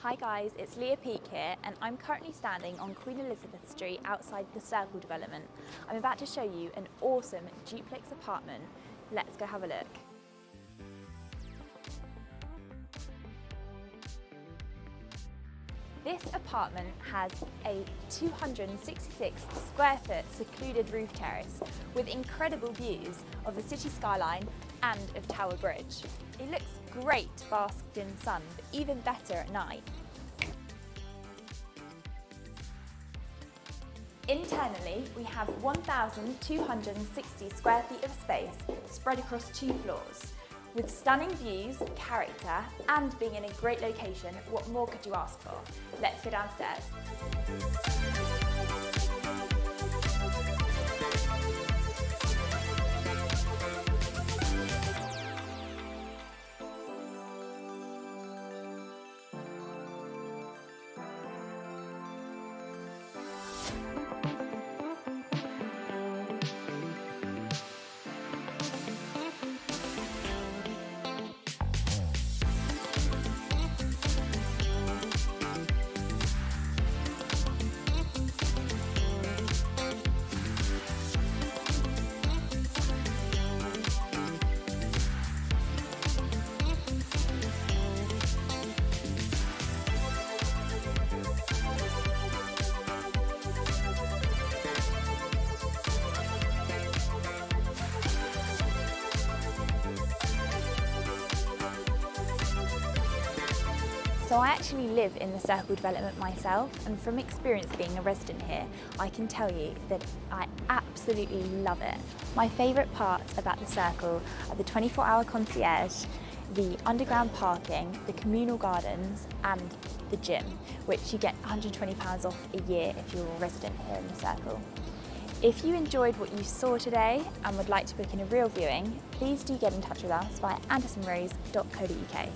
Hi guys, it's Leah Peak here and I'm currently standing on Queen Elizabeth Street outside the Circle development. I'm about to show you an awesome duplex apartment. Let's go have a look. This apartment has a 266 square foot secluded roof terrace with incredible views of the city skyline and of Tower Bridge. It looks great basked in sun, but even better at night. Internally, we have 1,260 square feet of space spread across 2 floors. With stunning views, character, and being in a great location, what more could you ask for? Let's go downstairs. So I actually live in the Circle development myself, and from experience being a resident here, I can tell you that I absolutely love it. My favourite parts about the Circle are the 24-hour concierge, the underground parking, the communal gardens and the gym, which you get £120 off a year if you're a resident here in the Circle. If you enjoyed what you saw today and would like to book in a real viewing, please do get in touch with us via andersonrose.co.uk.